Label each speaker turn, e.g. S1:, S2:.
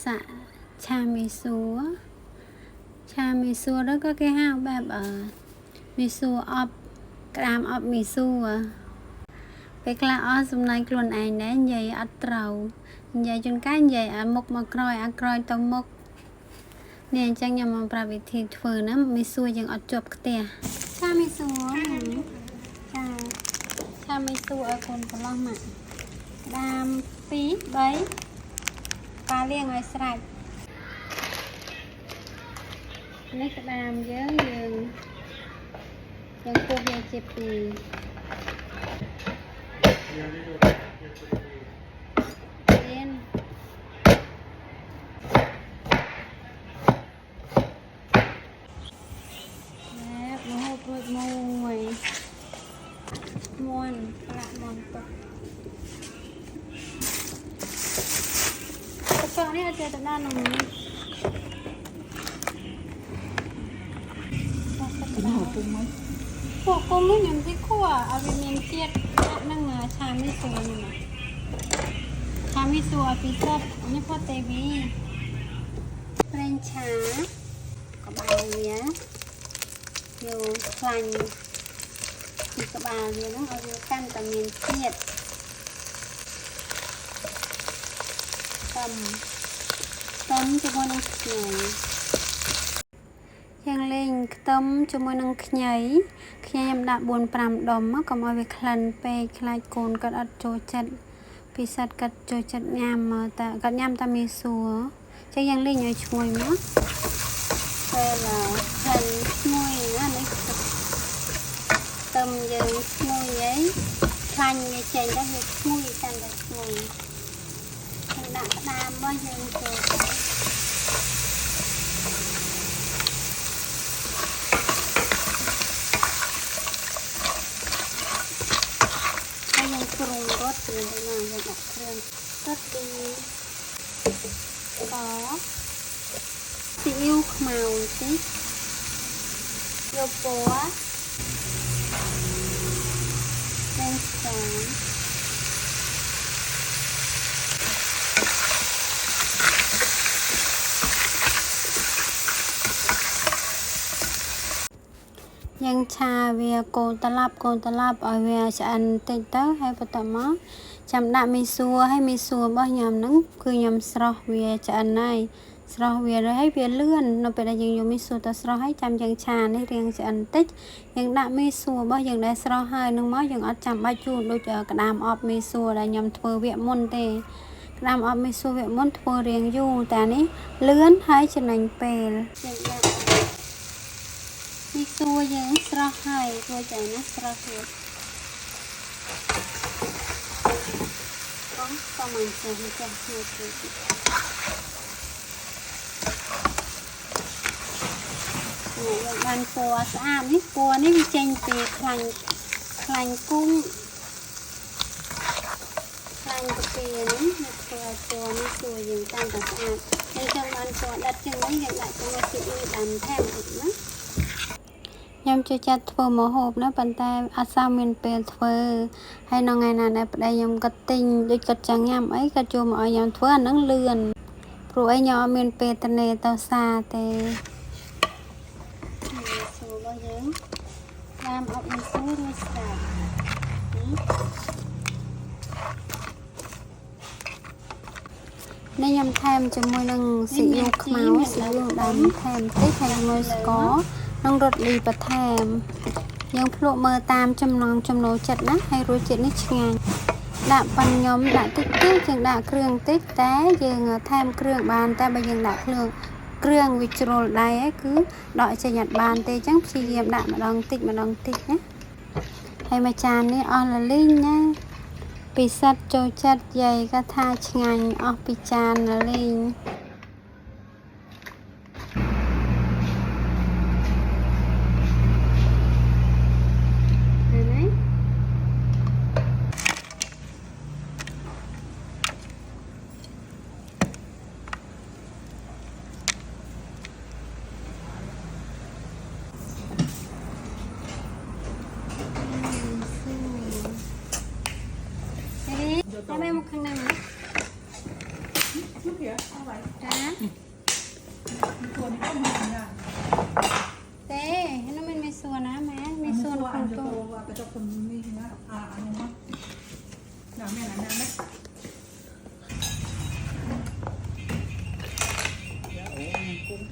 S1: xạ cha mì xúa đó có cái haoแบบmì xúa ọp cam ọp mì xúa ពេលខ្លះអស់សំណាញ់ខ្លួនឯងដែរនិយាយអត់ត្រូវនិយាយជួនកាលនិយាយអាមុខមកក្រោយអាក្រោយទៅមុខនេះអញ្ចឹងខ្ញុំមកប្រាប់វិធីធ្វើណាមីសួរយើងអត់ជាប់ខ្ទះចាមីសួរចាមីសួរឲ្យកូនកន្លោះមកដាម2 3ប៉ាលាងឲ្យស្រេចនេះក្តាមយើងពុះវាជាពីរមានមហូបរួចមួយមាន់ប្រាក់មាន់ទុកទៅនេះអត់ចេះទៅដល់នោះពួកគុំនេះខ្ញុំទីខួរឲ្យវាមានជាតិហ្នឹងឆាមីសួរនេះមកឆាមីសួរពីសិតនេះផតទេវីប្រេងឆាក្បាលវាយកខ្លាញ់ពីក្បាលវាហ្នឹងឲ្យវាកាន់តែមានជាតិតំជាមួយនឹងខ្ញីយ៉ាងលេងខ្ទឹមជាមួយនឹងខ្ញីខ្ញុំដាក់ 4-5 ដុំកុំឲ្យវាក្លិនពេកខ្លាចកូនគាត់អត់ចូលចិត្តពិសេសគាត់ចូលចិត្តញ៉ាំតែគាត់ញ៉ាំតែមីសួរចឹងយ៉ាងលេងឲ្យឈ្ងុយមកពេលក្លិនឈ្ងុយណានេះខ្ទឹមយើងឈ្ងុយអីខ្លាញ់វាចេញទៅវាឈ្ងុយកាន់តែឈ្ងុយខ្ញុំដាក់ក្តាមមកយើងចូលទៅគ្រឿងរត់ទៅណាយើងដាក់គ្រឿងរត់ទីក៏ស៊ីអ៊ីវខ្មៅតិចយកពណ៌តែស្គាយើងឆាវាកូនត្រឡប់ឲ្យវាឆ្អិនតិចទៅហើយបន្តមកចាំដាក់មីសួរហើយមីសួររបស់ខ្ញុំហ្នឹងគឺខ្ញុំស្រោះវាឆ្អិនហើយស្រោះវាហើយវាលឿននៅពេលដែលយើងយកមីសួរទៅស្រោះហើយចាំយើងឆានេះរៀងឆ្អិនតិចយើងដាក់មីសួររបស់យើងដែលស្រោះហើយនឹងមកយើងអត់ចាំបាច់ជូរដូចក្តាមអប់មីសួរដែលខ្ញុំធ្វើវគ្គមុនទេក្តាមអប់មីសួរវគ្គមុនធ្វើរៀងយូរតែនេះលឿនហើយចំណេញពេលយើងដាក់មីសួរយើងស្រស់ហើយធ្វើចាណាស្រស់ទៀតក៏មិនចេះចាស់ទៀតយើងបានពណ៌ស្អាតនេះពណ៌នេះវាចេញពីខ្លាញ់គូខ្លាញ់កាពីនេះធ្វើឲ្យពណ៌នេះជួយយើងកាន់តែស្អាតហើយចង់បានពណ៌ដិតជាងនេះយើងដាក់ជាមួយស៊ីអ៊ីវដាំថែមទៀតណាខ្ញុំចូលចិត្តធ្វើម្ហូបណាប៉ុន្តែអត់សូវមានពេលធ្វើហើយនៅថ្ងៃណាដែលប្តីខ្ញុំគាត់ទិញដូចគាត់ចង់ញ៉ាំអីគាត់ចូលមកឲ្យខ្ញុំធ្វើអាហ្នឹងលឿនព្រោះអីខ្ញុំអត់មានពេលទៅនេទៅសាទេសួររបស់យើងតាមអត់មានសួររួចស្រាប់នេះខ្ញុំថែមជាមួយនឹងស៊ីអ៊ីវខ្មៅស៊ីអ៊ីវដាំថែមតិចហើយជាមួយស្ករនឹងរត់លីបន្ថែមយើងភ្លក់មើលតាមចំណង់ចំណូលចិត្តណាហើយរសជាតិនេះឆ្ងាញ់ដាក់ប៉ុនខ្ញុំដាក់តិចយើងដាក់គ្រឿងតិចតែយើងថែមគ្រឿងបានតែបើយើងដាក់គ្រឿងវាជ្រុលដៃấyគឺដកចេញអត់បានទេអញ្ចឹងព្យាយាមដាក់ម្ដងតិចណាហើយមួយចាននេះអស់លលីងណាពិសិដ្ឋចូលចិត្តយាយក៏ថាឆ្ងាញ់អស់ពីចានលលីងតែមកខាងណា
S2: kìa, sao vậy?
S1: จ้า
S2: Chuồn thì không hình à.
S1: เต้ให้น้องมันมีส่วนนะแม่มีส่วน
S2: Mình
S1: ของ
S2: ăn
S1: ตัว
S2: cho cô và cho phần mi thì nó ăn không? Nào mẹ làm đấy. Dạ, ủa, cũng.